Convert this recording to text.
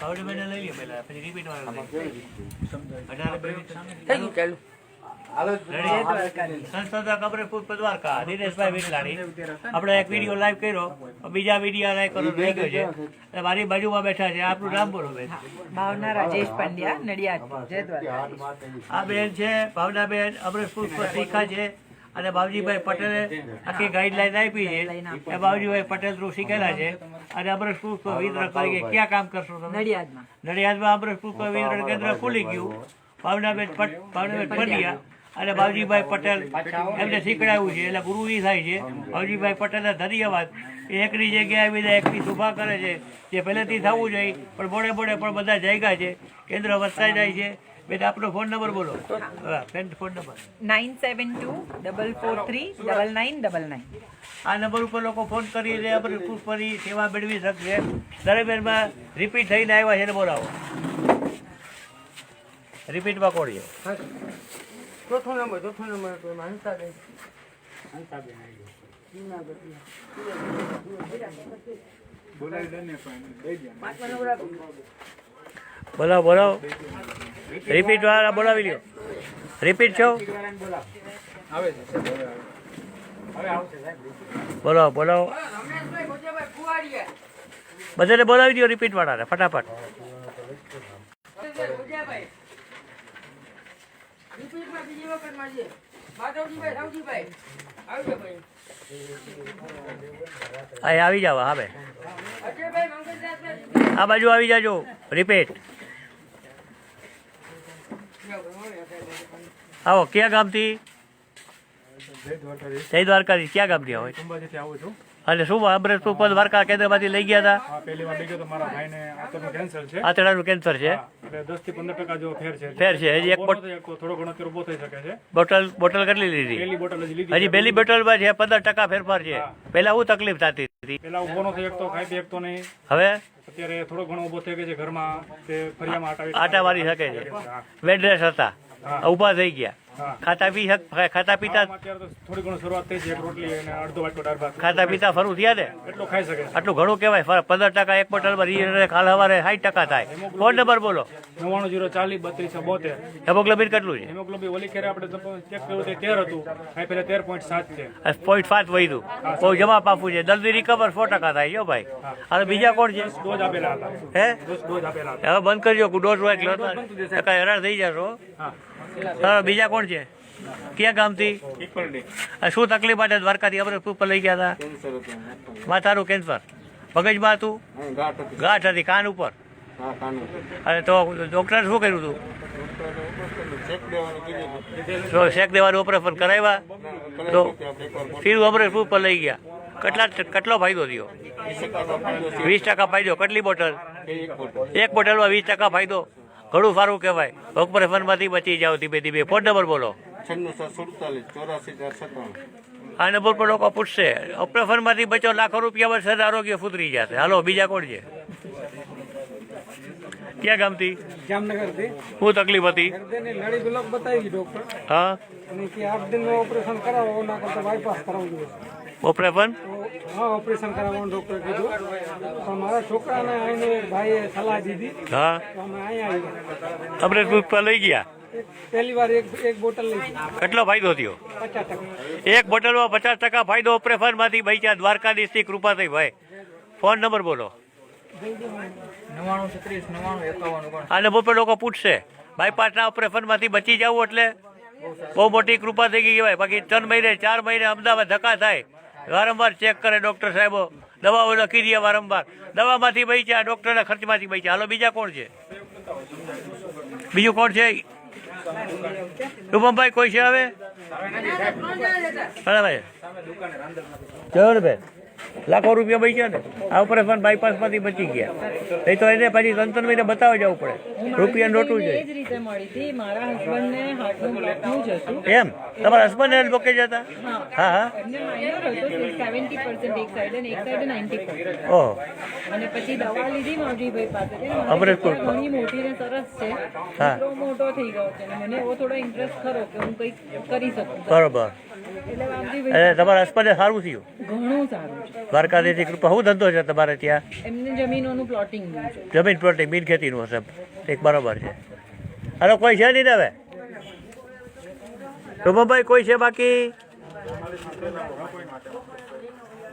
ભાવનગરને લઈ લે પહેલા, પછી રિપીટ વાળા લઈ લે. 18 મિનિટ થઈ ગયું ચાલુ. સંસ્થા કબરપુર દ્વારકા દિનેશભાઈ વિટલાણી. આપણે એક વિડીયો લાઈવ કર્યો, બીજા વિડીયો લાઈવ કરવાનો રહી ગયો છે. એટલે મારી બાજુમાં બેઠા છે. આપનું નામ બોલો બેન? ભાવના રાજેશ પંડ્યા, નડિયાદ. જય દ્વારકા. આ બેન છે ભાવનાબેન, અમરેશપુર શીખા છે. અને બાવજીભાઈ પટેલે આખી ગાઈડલાઈન આપી છે. એ બાવજીભાઈ પટેલ થ્રુ શીખેલા છે. અને અમરેશપુર વિતરણ કરી ક્યાં કામ કરશો તમે? નડિયાદમાં. નડિયાદમાં અમરેશપુર વિતરણ કેન્દ્ર ખુલી ગયું. ભાવનાબેન પંડ્યા અને બાવજીભાઈ પટેલ એમને શીખડાવ્યું છે. એટલે ગુરુ એ થાય છે. બાવજીભાઈ પટેલને ધન્યવાદ. એ એકની જગ્યાએ આવીને એકની શુભા કરે છે, જે પહેલેથી થવું જોઈએ. પણ મોડે મોડે પણ બધા જાગ્યા છે. કેન્દ્ર વધતા જાય છે. બેન આપનો ફોન નંબર બોલો. બેન ફોન નંબર 9724439999. આ નંબર ઉપર લોકો ફોન કરીને અમરેશપુર ફરી સેવા મેળવી શકશે. દરમિયાનમાં રિપીટ થઈને આવ્યા છે ને બોલાવો. રિપીટમાં કોણ છે? ચોથો નંબર તો હંસાબેન. બોલાવો બોલાવો. રિપીટ વાળા બોલાવી લ્યો. રિપીટ છો? બોલાવો બોલાવો. બધાને બોલાવી દો રિપીટ વાળાને ફટાફટ. આવી જાવ. હા ભાઈ આ બાજુ આવી જાજો. રિપીટ. આવો. ક્યાં ગામથી? જય દ્વારકાથી. ક્યાં ગામથી આવો? અને શું અમરેશપુર દ્વારકા કેન્દ્રમાંથી લઈ ગયા હતા? પહેલી વાર લઈ ગયો તો મારા ભાઈને આંતરડાનું કેન્સર છે. આંતરડાનું કેન્સર છે. એટલે 10 થી 15% જેવો ફેર છે. ફેર છે. હજી એક થોડો ઘણો ફેર ઉભો થઈ શકે છે. બોટલ કેટલી લીધી? પહેલી બોટલ હજી લીધી. હજી પહેલી બોટલમાં છે 15% ફેરફાર છે. પહેલા હું તકલીફ થતી હતી? પહેલા ઉભો નો થઈ શકતો, ખાઈ પી શકતો નહીં. હવે અત્યારે થોડો ઘણો ઉભો થઈ ગયો છે. ઘરમાં તે ફરિયામાં આટા મારી શકે છે. બેડ રેસ્ટ હતા, ઊભા થઈ ગયા. ખાતા પીતા અત્યારે તો થોડી ઘણું શરૂઆત થઈ છે. એક રોટલી અને અડધો વાટકો દાળ ભાત. ખાતા પીતા ફરું થયા ને એટલો ખાઈ શકે છે. આટલું ઘણું કહેવાય. 15% એક બોટલમાં કાલ સવારે 60% થાય. ફોન નંબર બોલો. 9904023672. હેમોગ્લોબિન કેટલું છે? હેમોગ્લોબિન ઓલી ખેરે આપણે ચેક કર્યું તે 13 હતું. આ પહેલા 13.7 છે. 0.5 વધ્યું. બહુ જમા પાપું છે. જલ્દી રિકવર 100% થાય. જો ભાઈ. અને બીજા કોણ છે? ડોઝ આપેલા હતા. હે ડોઝ આપેલા હતા. હવે બંધ કરજો. ડોઝ હોય એટલે હેરાન થઈ જશો. બીજા કોણ છે? ક્યાં ગામથી? શું તકલીફ માટે દ્વારકાથી અમરેશપુર પર લઈ ગયા હતા? માથાનું કેન્સર. મગજમાં હતું? ગાંઠ હતી કાન ઉપર. અને તો ડોક્ટરે શું કર્યું હતું? શેક દેવાનું ઓપરેશન કરાવ્યા તો સીધું અમરેશપુર પર લઈ ગયા. કેટલો ફાયદો થયો? 20% ફાયદો. કેટલી બોટલ? એક બોટલમાં 20% ફાયદો. ઘણું સારું કહેવાય. ઓપરેશનમાંથી બચી જાઓ ધીમે ધીમે. ફોન નંબર બોલો. 9647844097. આ નંબર પર લોકો પૂછશે. ઓપરેશનમાંથી બચો, લાખો રૂપિયા વર્ષે આરોગ્ય સુધરી જશે. હાલો બીજા કોણ છે? ક્યાં ગામથી? જામનગરથી. શું તકલીફ હતી? નળી બ્લોક બતાવી ડોક્ટર. હા અને કે 8 દિનનું ઓપરેશન કરાવો, ના કરતા બાયપાસ કરાવવું જોઈએ. ઓપરેશન? હા, ઓપરેશન કરાવવાનું ડોક્ટર કીધું. પણ મારા છોકરાને આવીને ભાઈએ સલાહ દીધી. હા તો અમે અહીંયા આવી ગયા. અમરેશપુર પર લઈ ગયા. પહેલી વાર એક બોટલ લીધી. કેટલો ફાયદો થયો? 50%. એક બોટલમાં 50% ફાયદો. ઓપરેશનમાંથી બચ્યા. દ્વારકાધીશની કૃપા થઈ ભાઈ. ફોન નંબર બોલો. 99369051. આ નંબર પર લોકો પૂછશે. બાયપાસના ઓપરેશનમાંથી બચી જવું એટલે બહુ મોટી કૃપા થઈ ગઈ કહેવાય. બાકી 3 મહિને 4 મહિને અમદાવાદ ધક્કા થાય. વારંવાર ચેક કરે ડૉક્ટર સાહેબો. દવાઓ લખી દે વારંવાર. દવામાંથી બચ્યા, ડૉક્ટરના ખર્ચમાંથી બચ્યા. હાલો બીજા કોણ છે? બીજું કોણ છે? રૂપમભાઈ કોઈ છે હવે? ભાઈ જોયો ને બેન, લાખો રૂપિયા બચ્યા ને. આ ઓપરેશન બાયપાસમાંથી બચી ગયા. એ તો એને પછી 3 મહિને બતાવવા જવું પડે. રૂપિયા નોટું છે. એમ તમારા હસબન્ડ બ્લોકેજ હતા? હા હા. ઓહ. અને પછી દવા લીધી માવજીભાઈ પાસે. અમરેશપુર ઘણી મોટી ને સરસ છે. હા. એટલો મોટો થઈ ગયો છે. મને એવો થોડો ઇન્ટરેસ્ટ ખરો કે હું કંઈક કરી શકું. બરોબર. એટલે માવજીભાઈ તમારા હસબન્ડે સારું થયું? ઘણું સારું છે. દ્વારકાધીશની કૃપા શું ધંધો છે તમારે ત્યાં? એમને જમીનોનું પ્લોટિંગ છે. જમીન પ્લોટિંગ બિન ખેતીનું હશે, એક બરાબર છે. અરે કોઈ છે નહીં ને હવે? શુભમભાઈ કોઈ છે બાકી?